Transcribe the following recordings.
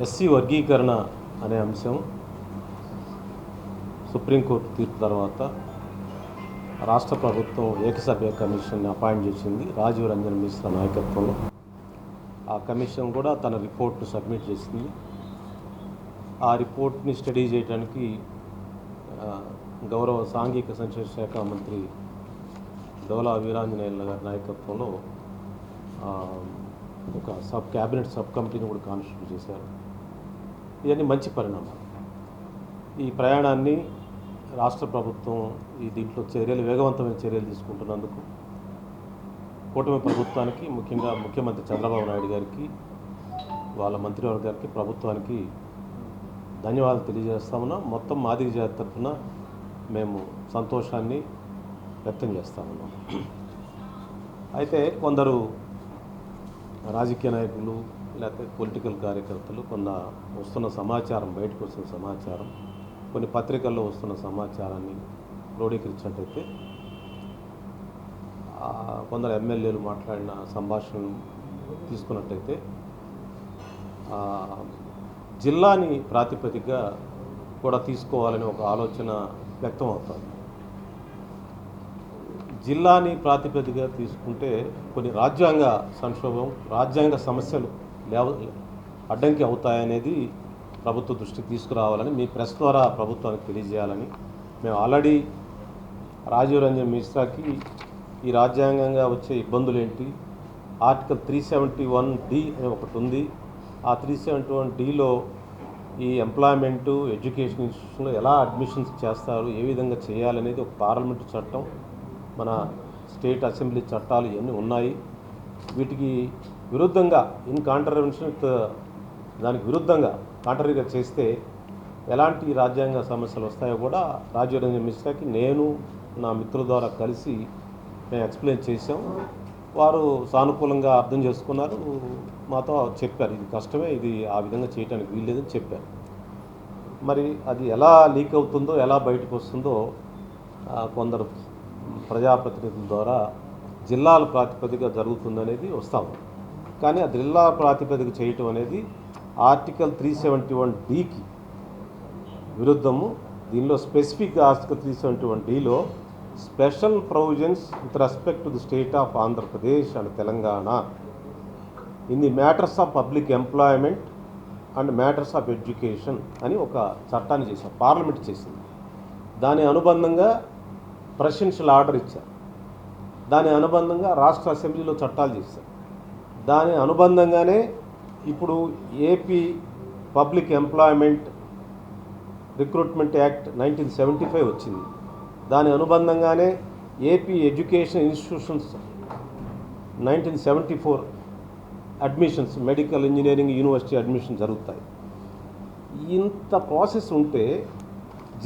SC వర్గీకరణ అనే అంశం సుప్రీంకోర్టు తీర్పు తర్వాత రాష్ట్ర ప్రభుత్వం ఏకసభ్య కమిషన్ని అపాయింట్ చేసింది రాజీవ్ రంజన్ మిశ్రా నాయకత్వంలో. ఆ కమిషన్ కూడా తన రిపోర్ట్ను సబ్మిట్ చేసింది. ఆ రిపోర్ట్ని స్టడీ చేయడానికి గౌరవ సాంఘిక సంక్షేమ శాఖ మంత్రి డోలా వీరాంజనేయుల గారి నాయకత్వంలో ఒక క్యాబినెట్ సబ్ కమిటీని కూడా కాన్స్టిట్యూట్ చేశారు. ఇవన్నీ మంచి పరిణామాలు. ఈ ప్రయాణాన్ని రాష్ట్ర ప్రభుత్వం దీంట్లో వేగవంతమైన చర్యలు తీసుకుంటున్నందుకు కూటమి ప్రభుత్వానికి, ముఖ్యంగా ముఖ్యమంత్రి చంద్రబాబు నాయుడు గారికి, వాళ్ళ మంత్రివర్గానికి, ప్రభుత్వానికి ధన్యవాదాలు తెలియజేస్తా ఉన్నాం. మొత్తం మాదిగ జాతి తరఫున మేము సంతోషాన్ని వ్యక్తం చేస్తా ఉన్నాం. అయితే కొందరు రాజకీయ నాయకులు లేకపోతే పొలిటికల్ కార్యకర్తలు వస్తున్న సమాచారం, బయటకు వస్తున్న సమాచారం, కొన్ని పత్రికల్లో వస్తున్న సమాచారాన్ని క్రోడీకరించినట్టయితే కొందరు ఎమ్మెల్యేలు మాట్లాడిన సంభాషణలు తీసుకున్నట్టయితే జిల్లాని ప్రాతిపదికగా కూడా తీసుకోవాలని ఒక ఆలోచన వ్యక్తం అవుతుంది. జిల్లాని ప్రాతిపదికగా తీసుకుంటే కొన్ని రాజ్యాంగ సంక్షోభం, రాజ్యాంగ సమస్యలు అడ్డంకి అవుతాయనేది ప్రభుత్వ దృష్టికి తీసుకురావాలని మీ ప్రెస్ ద్వారా ప్రభుత్వానికి తెలియజేయాలని మేము ఆల్రెడీ రాజీవ్ రంజన్ మిశ్రాకి ఈ రాజ్యాంగంగా వచ్చే ఇబ్బందులు ఏంటి, ఆర్టికల్ 371D అని ఒకటి ఉంది. ఆ 371Dలో ఈ ఎంప్లాయ్మెంటు, ఎడ్యుకేషన్ ఇన్స్టిట్యూషన్లో ఎలా అడ్మిషన్స్ చేస్తారు, ఏ విధంగా చేయాలనేది ఒక పార్లమెంటు చట్టం, మన స్టేట్ అసెంబ్లీ చట్టాలు ఇవన్నీ ఉన్నాయి. వీటికి విరుద్ధంగా దానికి విరుద్ధంగా కాంట్రరీగా చేస్తే ఎలాంటి రాజ్యాంగ సమస్యలు వస్తాయో కూడా రాజీవ్ రంజన్ మిశ్రాకి నేను నా మిత్రుల ద్వారా కలిసి మేము ఎక్స్ప్లెయిన్ చేసాం. వారు సానుకూలంగా అర్థం చేసుకున్నారు, మాతో చెప్పారు ఇది కష్టమే, ఇది ఆ విధంగా చేయడానికి వీల్లేదని చెప్పారు. మరి అది ఎలా లీక్ అవుతుందో, ఎలా బయటకు వస్తుందో కొందరు ప్రజాప్రతినిధుల ద్వారా జిల్లాల ప్రాతిపదిక జరుగుతుందనేది వస్తాం. కానీ ఆ జిల్లా ప్రాతిపదిక చేయటం అనేది ఆర్టికల్ 371Dకి విరుద్ధము. దీనిలో స్పెసిఫిక్ ఆర్టికల్ 371Dలో special provisions with respect to the state of Andhra Pradesh and Telangana in the matters of public employment and matters of education అని ఒక చట్టాన్ని చేశారు, పార్లమెంట్ చేసింది. దాని అనుబంధంగా ప్రెసిడెన్షియల్ ఆర్డర్ ఇచ్చారు. దాని అనుబంధంగా రాష్ట్ర అసెంబ్లీలో చట్టాలు చేశారు. దాని అనుబంధంగానే ఇప్పుడు AP public employment recruitment act 1975 వచ్చింది. దాని అనుబంధంగానే AP education institutions 1974 admissions, medical, engineering, university admission జరుగుతాయి. ఇంత ప్రాసెస్ ఉంటే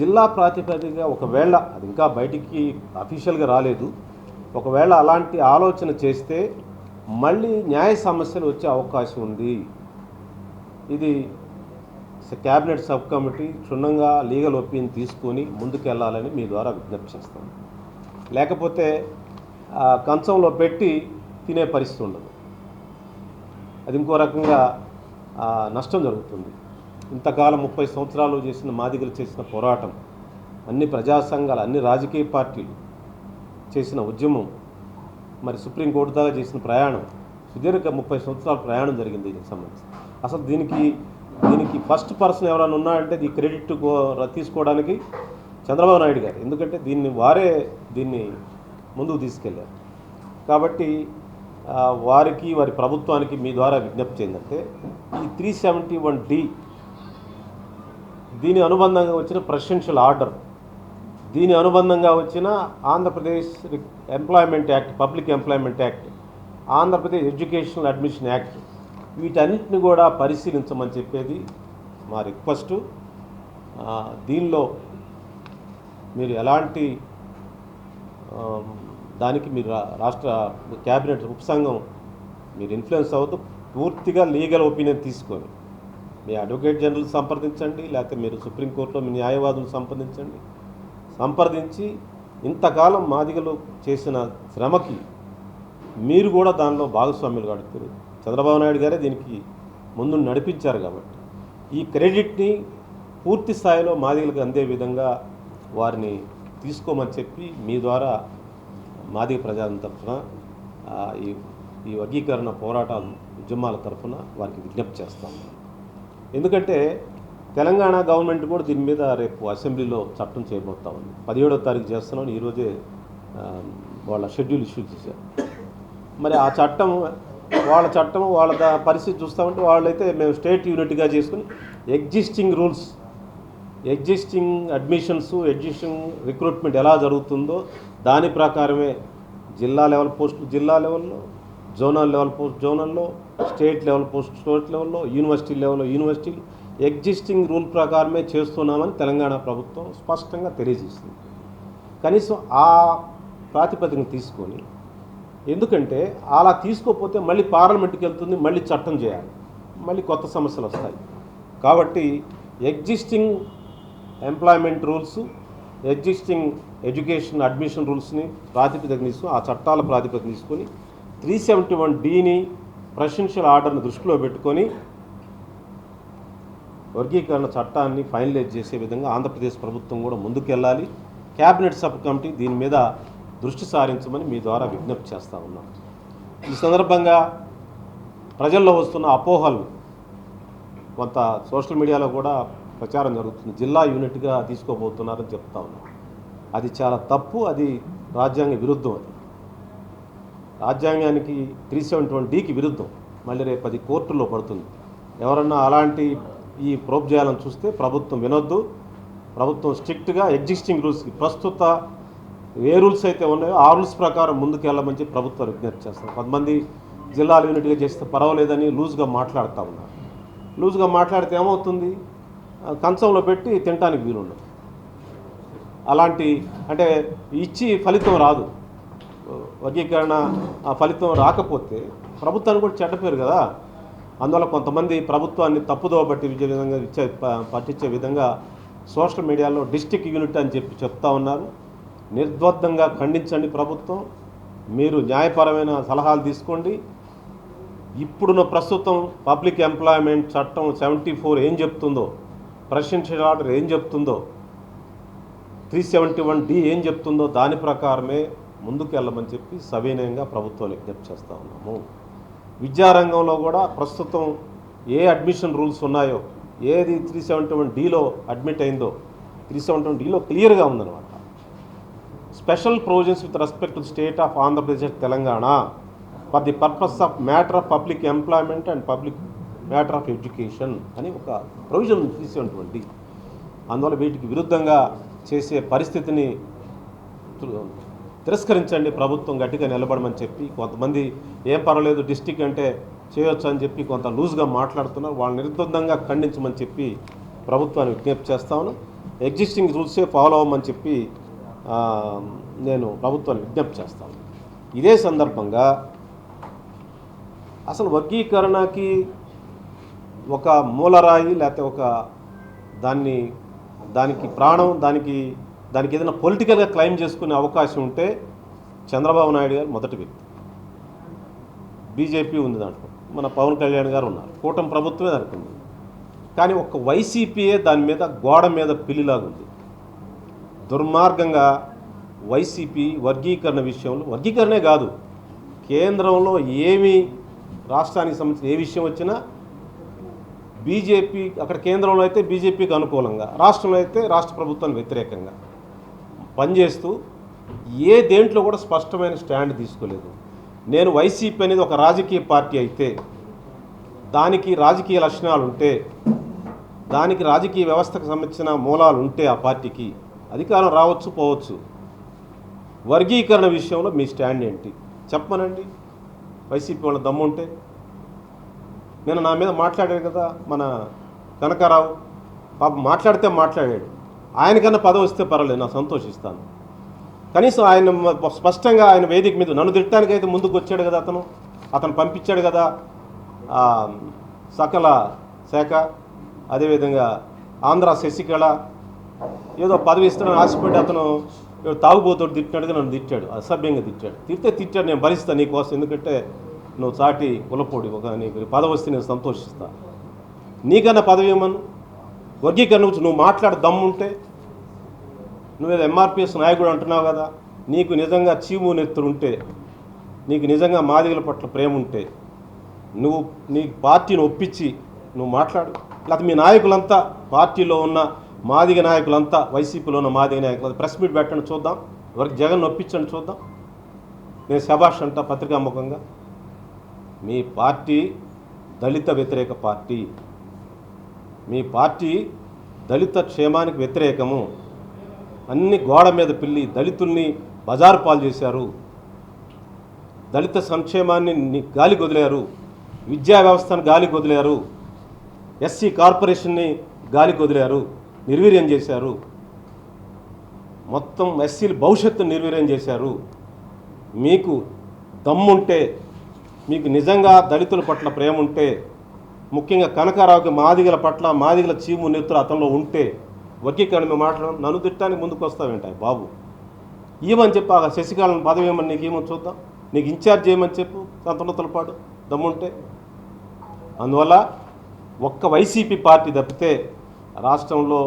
జిల్లా ప్రాతిపదిక ఒకవేళ అది ఇంకా బయటికి అఫీషియల్గా రాలేదు, ఒకవేళ అలాంటి ఆలోచన చేస్తే మళ్ళీ న్యాయ సమస్యలు వచ్చే అవకాశం ఉంది. ఇది క్యాబినెట్ సబ్ కమిటీ క్షుణ్ణంగా లీగల్ ఒపీనియన్ తీసుకొని ముందుకెళ్లాలని మీ ద్వారా విజ్ఞప్తి చేస్తాను. లేకపోతే కంచంలో పెట్టి తినే పరిస్థితి ఉండదు, అది ఇంకో రకంగా నష్టం జరుగుతుంది. ఇంతకాలం 30 సంవత్సరాలు చేసిన మాదిగలు చేసిన పోరాటం, అన్ని ప్రజా సంఘాలు, అన్ని రాజకీయ పార్టీలు చేసిన ఉద్యమం, మరి సుప్రీంకోర్టు దాకా చేసిన ప్రయాణం, సుదీర్ఘ 30 సంవత్సరాల ప్రయాణం జరిగింది దీనికి సంబంధించి. అసలు దీనికి ఫస్ట్ పర్సన్ ఎవరైనా ఉన్నారంటే ఈ క్రెడిట్ తీసుకోవడానికి చంద్రబాబు నాయుడు గారు, ఎందుకంటే వారే దీన్ని ముందుకు తీసుకెళ్లారు. కాబట్టి వారికి, వారి ప్రభుత్వానికి మీ ద్వారా విజ్ఞప్తి ఏంటంటే ఈ 371D దీని అనుబంధంగా వచ్చిన ప్రెసిడెన్షియల్ ఆర్డర్, దీని అనుబంధంగా వచ్చిన Andhra Pradesh employment act, public employment act, Andhra Pradesh educational admission act, వీటన్నిటిని కూడా పరిశీలించమని చెప్పేది మా రిక్వెస్టు. దీనిలో మీరు ఎలాంటి దానికి మీరు రాష్ట్ర క్యాబినెట్ ఉపసంఘం మీరు ఇన్ఫ్లుయెన్స్ అవ్వద్దు. పూర్తిగా లీగల్ ఒపీనియన్ తీసుకొని మీ అడ్వకేట్ జనరల్ సంప్రదించండి, లేకపోతే మీరు సుప్రీంకోర్టులో మీ న్యాయవాదులు సంప్రదించి ఇంతకాలం మాదిగలు చేసిన శ్రమకి మీరు కూడా దానిలో భాగస్వామ్యులు గడుపుతారు. చంద్రబాబు నాయుడు గారే దీనికి ముందు నడిపించారు కాబట్టి ఈ క్రెడిట్ని పూర్తి స్థాయిలో మాదిగలకు అందే విధంగా వారిని తీసుకోమని చెప్పి మీ ద్వారా మాదిగ ప్రజల తరఫున ఈ వర్గీకరణ పోరాటాలు ఉద్యమాల తరఫున వారికి విజ్ఞప్తి చేస్తాం. ఎందుకంటే తెలంగాణ గవర్నమెంట్ కూడా దీని మీద రేపు అసెంబ్లీలో చట్టం చేయబోతా ఉంది. 17వ తారీఖు చేస్తున్నాం. ఈరోజే వాళ్ళ షెడ్యూల్ ఇష్యూ చేశారు. మరి ఆ చట్టం వాళ్ళ పరిస్థితి చూస్తామంటే వాళ్ళైతే మేము స్టేట్ యూనిట్గా చేసుకుని existing rules, existing admissions, existing recruitment ఎలా జరుగుతుందో దాని ప్రకారమే జిల్లా లెవెల్ పోస్టులు జిల్లా లెవెల్లో, జోనల్ లెవెల్ పోస్ట్ జోనల్లో, స్టేట్ లెవెల్ పోస్ట్ స్టేట్ లెవెల్లో, యూనివర్సిటీ లెవెల్లో యూనివర్సిటీలు ఎగ్జిస్టింగ్ రూల్ ప్రకారమే చేస్తున్నామని తెలంగాణ ప్రభుత్వం స్పష్టంగా తెలియజేస్తుంది. కనీసం ఆ ప్రాతిపదికను తీసుకొని, ఎందుకంటే అలా తీసుకోకపోతే మళ్ళీ పార్లమెంట్కి వెళ్తుంది, మళ్ళీ చట్టం చేయాలి, మళ్ళీ కొత్త సమస్యలు వస్తాయి. కాబట్టి existing employment rules, existing education admission రూల్స్ని ప్రాతిపదికన తీసుకుని, ఆ చట్టాల ప్రాతిపదికన తీసుకొని 371Dని ప్రెసిడెన్షియల్ ఆర్డర్ని దృష్టిలో పెట్టుకొని వర్గీకరణ చట్టాన్ని ఫైనలైజ్ చేసే విధంగా ఆంధ్రప్రదేశ్ ప్రభుత్వం కూడా ముందుకెళ్ళాలి. క్యాబినెట్ సబ్ కమిటీ దీని మీద దృష్టి సారించమని మీ ద్వారా విజ్ఞప్తి చేస్తూ ఉన్నాం. ఈ సందర్భంగా ప్రజల్లో వస్తున్న అపోహలు కొంత సోషల్ మీడియాలో కూడా ప్రచారం జరుగుతుంది. జిల్లా యూనిట్గా తీసుకోబోతున్నారని చెప్తా ఉన్నాం. అది చాలా తప్పు. అది రాజ్యాంగ విరుద్ధం. అది రాజ్యాంగానికి 371Dకి విరుద్ధం. మళ్ళీ రేపు అది కోర్టులో పడుతుంది. ఎవరన్నా అలాంటి ఈ ప్రోబ్ చేయాలని చూస్తే ప్రభుత్వం వినొద్దు. ప్రభుత్వం స్ట్రిక్ట్గా ఎగ్జిస్టింగ్ రూల్స్కి, ప్రస్తుత ఏ రూల్స్ అయితే ఉన్నాయో ఆ రూల్స్ ప్రకారం ముందుకు వెళ్ళమని చెప్పి ప్రభుత్వం విజ్ఞప్తి చేస్తారు. కొంతమంది జిల్లాల యూనిట్గా చేస్తే పర్వాలేదని లూజ్గా మాట్లాడుతూ ఉన్నారు. లూజ్గా మాట్లాడితే ఏమవుతుంది? కంచంలో పెట్టి తినడానికి వీలుండదు. అలాంటి అంటే ఇచ్చి ఫలితం రాదు. వర్గీకరణ ఆ ఫలితం రాకపోతే ప్రభుత్వానికి కూడా చెడ్డ పేరు కదా. అందువల్ల కొంతమంది ప్రభుత్వాన్ని తప్పుదోవ పట్టించే విధంగా సోషల్ మీడియాలో డిస్ట్రిక్ట్ యూనిట్ అని చెప్పి చెప్తా ఉన్నారు. నిర్ద్వంద్వంగా ఖండించండి. ప్రభుత్వం మీరు న్యాయపరమైన సలహాలు తీసుకోండి. ఇప్పుడున్న ప్రస్తుతం పబ్లిక్ ఎంప్లాయ్మెంట్ చట్టం 74 ఏం చెప్తుందో, ప్రెసిడెన్షియల్ ఆర్డర్ ఏం చెప్తుందో, 371D ఏం చెప్తుందో దాని ప్రకారమే ముందుకు వెళ్ళమని చెప్పి సవినయంగా ప్రభుత్వాన్ని విజ్ఞప్తి చేస్తూ ఉన్నాము. విద్యారంగంలో కూడా ప్రస్తుతం ఏ అడ్మిషన్ రూల్స్ ఉన్నాయో, ఏది 371Dలో అడ్మిట్ అయిందో 371Dలో క్లియర్గా ఉందన్నమాట. Special provisions with respect to state of Andhra Pradesh Telangana for the purpose of matter of public employment and public matter of education అని ఒక ప్రొవిజన్ 371D. అందువల్ల వీటికి విరుద్ధంగా చేసే పరిస్థితిని తిరస్కరించండి. ప్రభుత్వం గట్టిగా నిలబడమని చెప్పి కొంతమంది ఏం పర్వాలేదు డిస్టిక్ అంటే చేయొచ్చు అని చెప్పి కొంత లూజ్గా మాట్లాడుతున్నారు. వాళ్ళని నిర్ద్వంద్వంగా ఖండించమని చెప్పి ప్రభుత్వాన్ని విజ్ఞప్తి చేస్తాను. ఎగ్జిస్టింగ్ రూల్సే ఫాలో అవ్వమని చెప్పి నేను ప్రభుత్వాన్ని విజ్ఞప్తి చేస్తాను. ఇదే సందర్భంగా అసలు వర్గీకరణకి ఒక మూలరాయి లేకపోతే ఒక దానికి ప్రాణం, దానికి ఏదైనా పొలిటికల్గా క్లెయిమ్ చేసుకునే అవకాశం ఉంటే చంద్రబాబు నాయుడు గారు మొదటి వ్యక్తి. బీజేపీ ఉంది దాంట్లో, మన పవన్ కళ్యాణ్ గారు ఉన్నారు, కూటమి ప్రభుత్వమే దానికి ఉంది. కానీ ఒక వైసీపీయే దాని మీద గోడ మీద పిల్లిలాగా ఉంది. దుర్మార్గంగా వైసీపీ వర్గీకరణ విషయంలో, వర్గీకరణే కాదు, కేంద్రంలో ఏమి రాష్ట్రానికి సంబంధించిన ఏ విషయం వచ్చినా బీజేపీ, అక్కడ కేంద్రంలో అయితే బీజేపీకి అనుకూలంగా, రాష్ట్రంలో అయితే రాష్ట్ర ప్రభుత్వానికి వ్యతిరేకంగా పనిచేస్తూ ఏ దేంట్లో కూడా స్పష్టమైన స్టాండ్ తీసుకోలేదు. నేను వైసీపీ అనేది ఒక రాజకీయ పార్టీ అయితే, దానికి రాజకీయ లక్షణాలు ఉంటే, దానికి రాజకీయ వ్యవస్థకు సంబంధించిన మూలాలు ఉంటే ఆ పార్టీకి అధికారం రావచ్చు పోవచ్చు. వర్గీకరణ విషయంలో మీ స్టాండ్ ఏంటి చెప్పమనండి. వైసీపీ వాళ్ళ దమ్ముంటే. నేను నా మీద మాట్లాడాడు కదా మన కనకారావు, పాప మాట్లాడితే మాట్లాడాడు. ఆయనకన్నా పదవి వస్తే పర్వాలేదు, నా సంతోషిస్తాను. కనీసం ఆయన స్పష్టంగా ఆయన వేదిక మీద నన్ను తిట్టడానికైతే ముందుకు వచ్చాడు కదా, అతను పంపించాడు కదా సకల శాఖ, అదేవిధంగా ఆంధ్ర శశికళ ఏదో పదవి ఇస్తాడని ఆశపడి అతను తాగుబోతోడు తిట్టినట్టుగా నన్ను తిట్టాడు, అసభ్యంగా తిట్టాడు. తిట్టాడు, నేను భరిస్తాను నీకోసం, ఎందుకంటే నువ్వు చాటి కులపోడి, ఒక నీకు పదవి వస్తే నేను సంతోషిస్తాను. నీకన్నా పదవి ఏమను వర్గీకరణ గురించి నువ్వు మాట్లాడ దమ్ముంటే నువ్వేదో ఎంఆర్పిఎస్ నాయకుడు అంటున్నావు కదా, నీకు నిజంగా చీము నెత్తురుంటే, నీకు నిజంగా మాదిగల పట్ల ప్రేమ ఉంటే నువ్వు నీ పార్టీని ఒప్పించి నువ్వు మాట్లాడు. లేకపోతే మీ నాయకులంతా పార్టీలో ఉన్న మాదిగ నాయకులంతా వైసీపీలో ఉన్న మాదిగ నాయకులు ప్రెస్ మీట్ పెట్టండి చూద్దాం, ఎవరికి జగన్ ఒప్పించండి చూద్దాం. నేను శభాష్ అంట పత్రికాముఖంగా. మీ పార్టీ దళిత వ్యతిరేక పార్టీ, మీ పార్టీ దళిత క్షేమానికి వ్యతిరేకము. అన్ని గోడ మీద పిల్లి దళితుల్ని బజారు పాలు చేశారు, దళిత సంక్షేమాన్ని గాలికి వదిలేరు, విద్యా వ్యవస్థను గాలికి వదిలేరు, ఎస్సీ కార్పొరేషన్ని గాలికి వదిలేరు, నిర్వీర్యం చేశారు, మొత్తం ఎస్సీల భవిష్యత్తును నిర్వీర్యం చేశారు. మీకు దమ్ముంటే, మీకు నిజంగా దళితుల పట్ల ప్రేమ ఉంటే, ముఖ్యంగా కనకారావుకి మాదిగల పట్ల మాదిగల చీము నెత్తురు అతనిలో ఉంటే వర్గీకరణ మేము మాట్లాడడం నన్ను తిట్టడానికి ముందుకు వస్తావేంటాయి బాబు. ఏమని చెప్పి ఆ శశికళను పదవి ఏమని నీకు ఏమని చూద్దాం, నీకు ఇన్ఛార్జ్ చేయమని చెప్పు సంతనతల పాటు దమ్ముంటే. అందువల్ల ఒక్క వైసీపీ పార్టీ తప్పితే రాష్ట్రంలో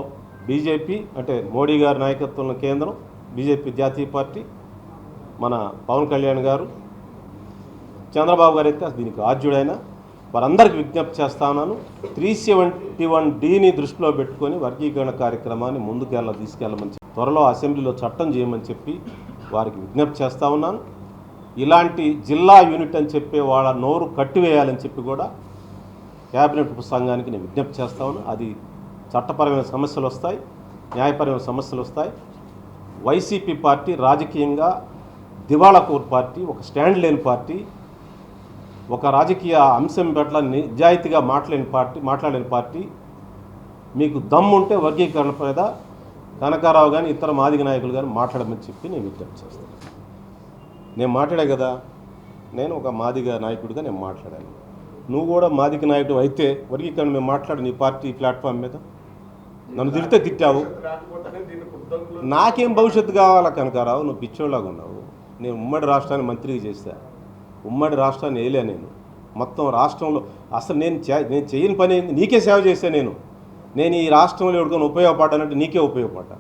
బీజేపీ అంటే మోడీ గారి నాయకత్వంలో కేంద్రం, బీజేపీ జాతీయ పార్టీ, మన పవన్ కళ్యాణ్ గారు, చంద్రబాబు గారు అయితే దీనికి ఆద్యుడైన వారందరికీ విజ్ఞప్తి చేస్తా ఉన్నాను. 371Dని దృష్టిలో పెట్టుకొని వర్గీకరణ కార్యక్రమాన్ని ముందుకెళ్ళ తీసుకెళ్ళమని చెప్పి త్వరలో అసెంబ్లీలో చట్టం చేయమని చెప్పి వారికి విజ్ఞప్తి చేస్తూ ఉన్నాను. ఇలాంటి జిల్లా యూనిట్ అని చెప్పే వాళ్ళ నోరు కట్టివేయాలని చెప్పి కూడా క్యాబినెట్ ఉపసంఘానికి నేను విజ్ఞప్తి చేస్తా ఉన్నాను. అది చట్టపరమైన సమస్యలు వస్తాయి, న్యాయపరమైన సమస్యలు వస్తాయి. వైసీపీ పార్టీ రాజకీయంగా దివాళాకోరు పార్టీ, ఒక స్టాండ్ లేని పార్టీ, ఒక రాజకీయ అంశం పట్ల నిజాయితీగా మాట్లాడలేని పార్టీ. మీకు దమ్ముంటే వర్గీకరణ మీద కనకారావు కానీ ఇతర మాదిగ నాయకులు కానీ మాట్లాడమని చెప్పి నేను విజ్ఞప్తి చేస్తాను. నేను మాట్లాడే కదా, నేను ఒక మాదిగ నాయకుడిగా నేను మాట్లాడాను. నువ్వు కూడా మాదిగ నాయకుడు అయితే వర్గీకరణ మేము మాట్లాడు నీ పార్టీ ప్లాట్ఫామ్ మీద. నన్ను తిడితే తిట్టావు, నాకేం భవిష్యత్తు కావాలా కనకారావు? నువ్వు పిచ్చోళ్ళగా ఉన్నావు. నేను ఉమ్మడి రాష్ట్రాన్ని మంత్రిగా చేశా, ఉమ్మడి రాష్ట్రాన్ని వేయలే నేను. మొత్తం రాష్ట్రంలో అసలు నేను చేయని పని నీకే సేవ చేశాను. నేను ఈ రాష్ట్రంలో ఎవరికైనా ఉపయోగపడ్డానంటే నీకే ఉపయోగపడ్డా.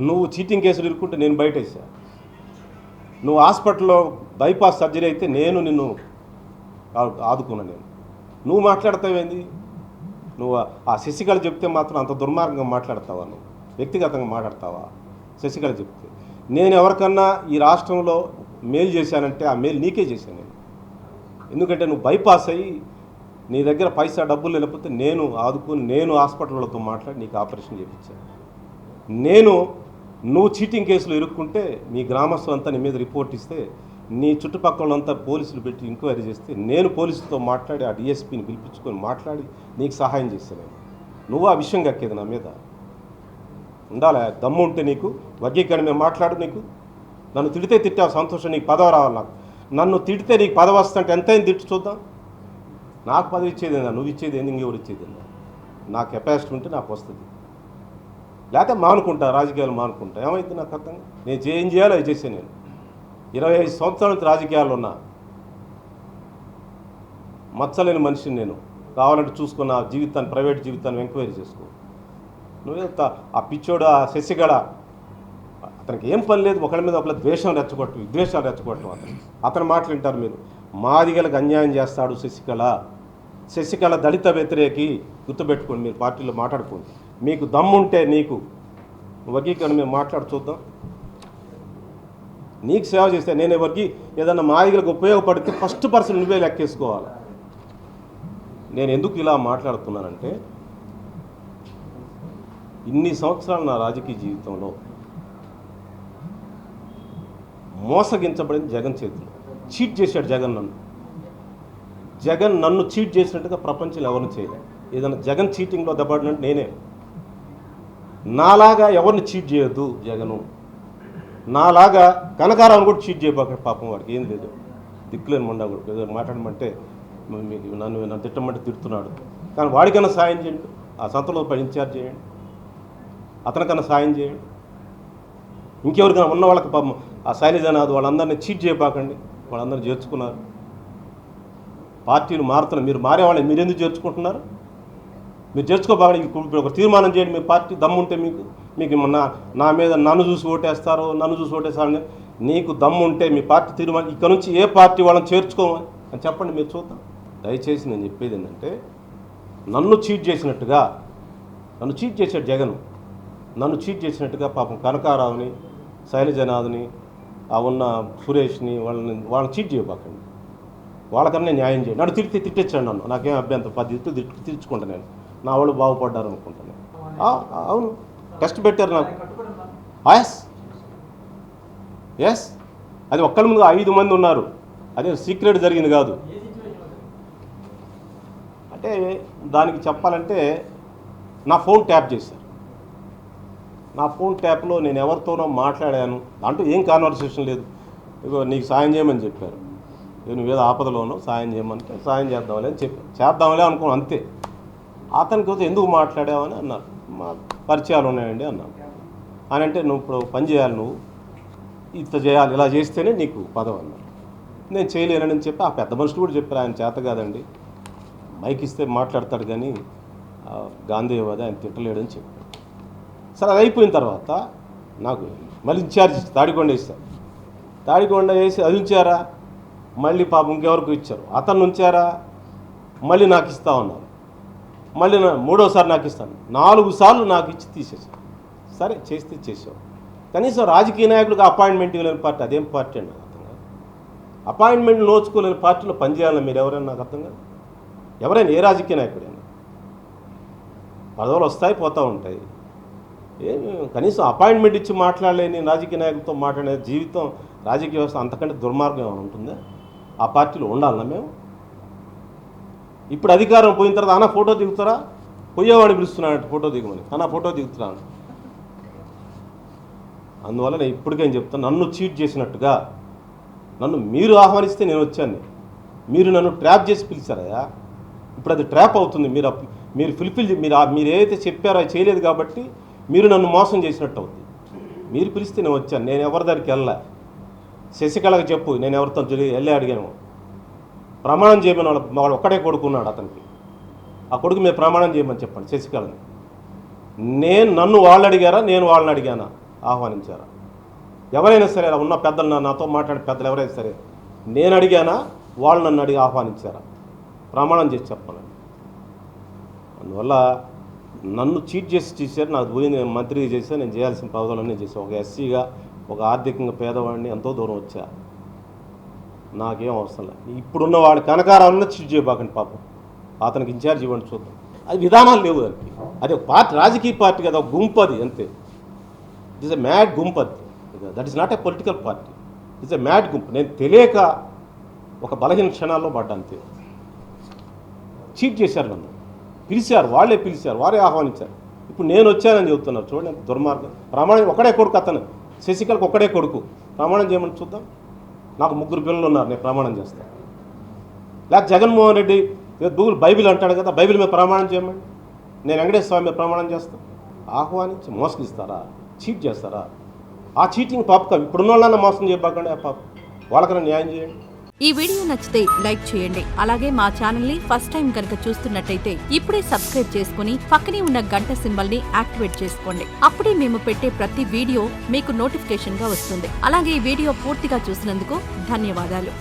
నువ్వు చీటింగ్ కేసులు ఇరుక్కుంటే నేను బయట వేసా. నువ్వు హాస్పిటల్లో బైపాస్ సర్జరీ అయితే నేను నిన్ను ఆదుకున్నా. నువ్వు మాట్లాడతావేంది? నువ్వు ఆ శశికళ చెప్తే మాత్రం అంత దుర్మార్గంగా మాట్లాడతావా? నువ్వు వ్యక్తిగతంగా మాట్లాడతావా? శశికళ చెప్తే నేను ఎవరికన్నా ఈ రాష్ట్రంలో మేలు చేశానంటే ఆ మేలు నీకే చేశాను నేను. ఎందుకంటే నువ్వు బైపాస్ అయ్యి నీ దగ్గర పైసా డబ్బులు లేకపోతే నేను ఆదుకుని నేను హాస్పిటల్తో మాట్లాడి నీకు ఆపరేషన్ చేయించాను. నువ్వు చీటింగ్ కేసులు ఇరుక్కుంటే మీ గ్రామస్తులంతా నీ మీద రిపోర్ట్ ఇస్తే నీ చుట్టుపక్కలంతా పోలీసులు పెట్టి ఎంక్వైరీ చేస్తే నేను పోలీసులతో మాట్లాడి ఆ డిఎస్పీని పిలిపించుకొని మాట్లాడి నీకు సహాయం చేశాను. నువ్వు ఆ విషయం కక్కేది నా మీద ఉండాలి. దమ్ము ఉంటే నీకు వర్గీకరణ మేము మాట్లాడు. నీకు నన్ను తిడితే తిట్టావు సంతోషం, నీకు పదవి రావాలి. నాకు నన్ను తిడితే నీకు పదవి వస్తుంటే ఎంతైనా తిట్టు చూద్దాం. నాకు పదవి ఇచ్చేది ఏందా? నువ్వు ఇచ్చేది ఏంది? ఇంకెవరు ఇచ్చేది ఏందా? నా కెపాసిటీ ఉంటే నాకు వస్తుంది. లేకపోతే మానుకుంటా, రాజకీయాలు మానుకుంటా. ఏమైంది నాకు అర్థంగా? నేను ఏం చేయాలో అది చేసే. నేను 25 సంవత్సరాల నుంచి రాజకీయాల్లో ఉన్నా, మచ్చలేని మనిషిని నేను. కావాలంటే చూసుకున్న జీవితాన్ని, ప్రైవేట్ జీవితాన్ని ఎంక్వైరీ చేసుకో. నువ్వే ఆ పిచ్చోడు ఆ శశికళ అతనికి ఏం పని లేదు, ఒకరి మీద ఒకరి విద్వేషాలు రెచ్చగొట్టడం అతను మాట్లాంటారు మీరు. మాదిగలకు అన్యాయం చేస్తాడు శశికళ దళిత వ్యతిరేకి. గుర్తుపెట్టుకోండి, మీరు పార్టీలో మాట్లాడుకోండి. మీకు దమ్ముంటే నీకు వర్గీకరణ మేము మాట్లాడు చూద్దాం. నీకు సేవ చేస్తే నేను ఎవరికి ఏదన్నా మాదిగలకు ఉపయోగపడితే ఫస్ట్ పర్సన్ నువ్వే లెక్కేసుకోవాలి. నేను ఎందుకు ఇలా మాట్లాడుతున్నానంటే ఇన్ని సంవత్సరాలు నా రాజకీయ జీవితంలో మోసగించబడింది జగన్ చేతులు. చీట్ చేశాడు జగన్ నన్ను చీట్ చేసినట్టుగా ప్రపంచంలో ఎవరిని చేయలేదు. ఏదైనా జగన్ చీటింగ్లో దెబ్బడినట్టు నేనే. నాలాగా ఎవరిని చీట్ చేయొద్దు జగను. నాలాగా కనకారావుని కూడా చీట్ చేయబోక పాపం, వాడికి ఏం లేదు, దిక్కులేని మొండా కూడా. ఏదో మాట్లాడమంటే మీకు నన్ను తిట్టమంటే తిడుతున్నాడు. కానీ వాడికన్నా సాయం చేయండి, ఆ సంతలో ఇన్ఛార్జ్ చేయండి, అతనికన్నా సాయం చేయండి. ఇంకెవరికైనా ఉన్న వాళ్ళకి పాపం ఆ శైలజనాథ్ వాళ్ళందరినీ చీట్ చేయబాకండి. వాళ్ళందరినీ చేర్చుకున్నారు. పార్టీలు మారుతున్నారు, మీరు మారేవాళ్ళని మీరు ఎందుకు చేర్చుకుంటున్నారు? మీరు చేర్చుకోబాగా ఇప్పుడు ఒక తీర్మానం చేయండి, మీ పార్టీ దమ్ముంటే మీకు నా మీద నన్ను చూసి ఓటేస్తారని నీకు దమ్ముంటే మీ పార్టీ తీర్మానం ఇక్కడ నుంచి ఏ పార్టీ వాళ్ళని చేర్చుకోమని అని చెప్పండి, మీరు చూద్దాం. దయచేసి నేను చెప్పేది ఏంటంటే నన్ను చీట్ చేశాడు జగన్, నన్ను చీట్ చేసినట్టుగా పాపం కనకారావుని, శైలజనాథ్ని, ఆ ఉన్న సురేష్ని వాళ్ళని చీట్ చేయబాకండి. వాళ్ళకన్నా న్యాయం చేయండి. నన్ను తిట్టేచ్చాడు, నాకేం అభ్యంతరం 10 తీర్చుకుంటా, నేను నా వాళ్ళు బాగుపడ్డారు అనుకుంటాను. అవును, టెస్ట్ పెట్టారు నాకు. ఎస్ అది ఒక్కరి ముందు 5 మంది ఉన్నారు, అదే సీక్రెట్ జరిగింది కాదు. అంటే దానికి చెప్పాలంటే నా ఫోన్ ట్యాప్ చేశారు. నా ఫోన్ ట్యాప్లో నేను ఎవరితోనో మాట్లాడాను, దాంట్లో ఏం కాన్వర్సేషన్ లేదు. ఇగో నీకు సాయం చేయమని చెప్పారు, నువ్వేదో ఆపదలోనో సాయం చేయమంటే సాయం చేద్దామని అని చెప్పి చేద్దామలే అనుకున్నాను, అంతే. అతనికి వచ్చి ఎందుకు మాట్లాడావని అన్నారు. మా పరిచయాలు ఉన్నాయండి అన్నాను. అని అంటే నువ్వు ఇప్పుడు పని చేయాలి, నువ్వు ఇంత చేయాలి, ఇలా చేస్తేనే నీకు పదవి అన్నారు. నేను చేయలేనని చెప్పి ఆ పెద్ద మనుషులు కూడా చెప్పారు, ఆయన చేత కాదండి, మైక్ ఇస్తే మాట్లాడతాడు కానీ గాంధీవాది, ఆయన తిట్టలేడని చెప్పారు. సరే అది అయిపోయిన తర్వాత నాకు మళ్ళీ ఇన్ఛార్జ్ తాడికొండ వేశారు. తాడికొండ వేసి అది ఉంచారా, మళ్ళీ పాపం ఇంకెవరికి ఇచ్చారు, అతను ఉంచారా, మళ్ళీ నాకు ఇస్తా ఉన్నారు. మళ్ళీ 3వసారి నాకు ఇస్తాను, 4 సార్లు నాకు ఇచ్చి తీసేసాను. సరే చేస్తే చేసావు, కనీసం రాజకీయ నాయకుడికి అపాయింట్మెంట్ ఇవ్వలేని పార్టీ అదేం పార్టీ అండి? నాకు అర్థం కాదు. అపాయింట్మెంట్ నోచుకోలేని పార్టీలో పనిచేయాలని మీరు ఎవరైనా నాకు అర్థం కాదు. ఎవరైనా ఏ రాజకీయ నాయకుడైనా పదవులు వస్తాయి పోతూ ఉంటాయి, ఏమి కనీసం అపాయింట్మెంట్ ఇచ్చి మాట్లాడలేని రాజకీయ నాయకులతో మాట్లాడే జీవితం, రాజకీయ వ్యవస్థ అంతకంటే దుర్మార్గం ఏమైనా ఉంటుందా? ఆ పార్టీలో ఉండాలన్నా మేము? ఇప్పుడు అధికారం పోయిన తర్వాత అన్న ఫోటో దిగుతారా, పోయేవాడిని పిలుస్తున్నాడు ఫోటో దిగమని, అన్న ఫోటో దిగుతున్నాను. అందువల్ల నేను ఇప్పటికేం చెప్తాను, నన్ను చీట్ చేసినట్టుగా నన్ను మీరు ఆహ్వానిస్తే నేను వచ్చాను, మీరు నన్ను ట్రాప్ చేసి పిలిచారయ్యా. ఇప్పుడు అది ట్రాప్ అవుతుంది, మీరు ఫుల్ఫిల్ మీరు ఏదైతే చెప్పారో అది చేయలేదు కాబట్టి మీరు నన్ను మోసం చేసినట్టు అవుతుంది. మీరు పిలిస్తే నేను వచ్చాను, నేను ఎవరి దగ్గరికి వెళ్ళా. శశికళకి చెప్పు, నేను ఎవరితో వెళ్ళి అడిగాను, ప్రమాణం చేయమని వాడు ఒక్కడే కొడుకున్నాడు అతనికి, ఆ కొడుకు మీరు ప్రమాణం చేయమని చెప్పండి శశికళని. నన్ను వాళ్ళు అడిగారా, నేను వాళ్ళని అడిగానా, ఆహ్వానించారా? ఎవరైనా సరే ఉన్న పెద్దలు, నాతో మాట్లాడే పెద్దలు ఎవరైనా సరే, నేను అడిగానా, వాళ్ళు నన్ను అడిగి ఆహ్వానించారా? ప్రమాణం చేసి చెప్పాలండి. అందువల్ల నన్ను చీట్ చేశారు, నాకు పోయింది, మంత్రిగా చేశాను, నేను చేయాల్సిన పదవులన్నీ చేశాను. ఒక ఎస్సీగా, ఒక ఆర్థికంగా పేదవాడిని ఎంతో దూరం వచ్చా, నాకేం అవసరం లేదు. ఇప్పుడున్న వాడి కనకారావున్న చీట్ చేయబాకండి, పాపం అతనికి ఇన్ఛార్జ్ ఇవ్వండి చూద్దాం. అది విధానాలు లేవు దానికి, అది ఒక పార్టీ, రాజకీయ పార్టీ కదా, ఒక గుంపు అది అంతే. ఇట్ ఈస్ ఎ మ్యాడ్ గుంపు అది, that is not a political party, it's a mad గుంపు. నేను తెలియక ఒక బలహీన క్షణాల్లో పడ్డా అంతే. చీట్ చేశారు నన్ను, పిలిచారు, వాళ్ళే పిలిచారు, వారే ఆహ్వానించారు. ఇప్పుడు నేను వచ్చానని చెబుతున్నారు, చూడండి ఎంత దుర్మార్గం. ప్రమాణం ఒకడే కొడుకు, అతను శశికళకు ఒక్కడే కొడుకు, ప్రమాణం చేయమని చూద్దాం. నాకు 3 పిల్లలు ఉన్నారు, నేను ప్రమాణం చేస్తాను. లేక జగన్మోహన్ రెడ్డి బైబిల్ అంటాడు కదా, బైబిల్ మీద ప్రమాణం చేయమండి, నేను వెంకటేశ్వర స్వామి మీద ప్రమాణం చేస్తాను. ఆహ్వానించి మోసగిస్తారా, చీట్ చేస్తారా? ఆ చీటింగ్ పాపం ఇప్పుడున్న వాళ్ళన్నా మోసం చేయబాకండి, ఆ పాపం వాళ్ళకన్నా న్యాయం చేయండి. ఈ వీడియో నచ్చితే లైక్ చేయండి. అలాగే మా ఛానల్ ని ఫస్ట్ టైం కనుక చూస్తున్నట్టయితే ఇప్పుడే సబ్స్క్రైబ్ చేసుకుని పక్కనే ఉన్న గంట సింబల్ ని యాక్టివేట్ చేసుకోండి. అప్పుడే మేము పెట్టే ప్రతి వీడియో మీకు నోటిఫికేషన్ గా వస్తుంది. అలాగే ఈ వీడియో పూర్తిగా చూసినందుకు ధన్యవాదాలు.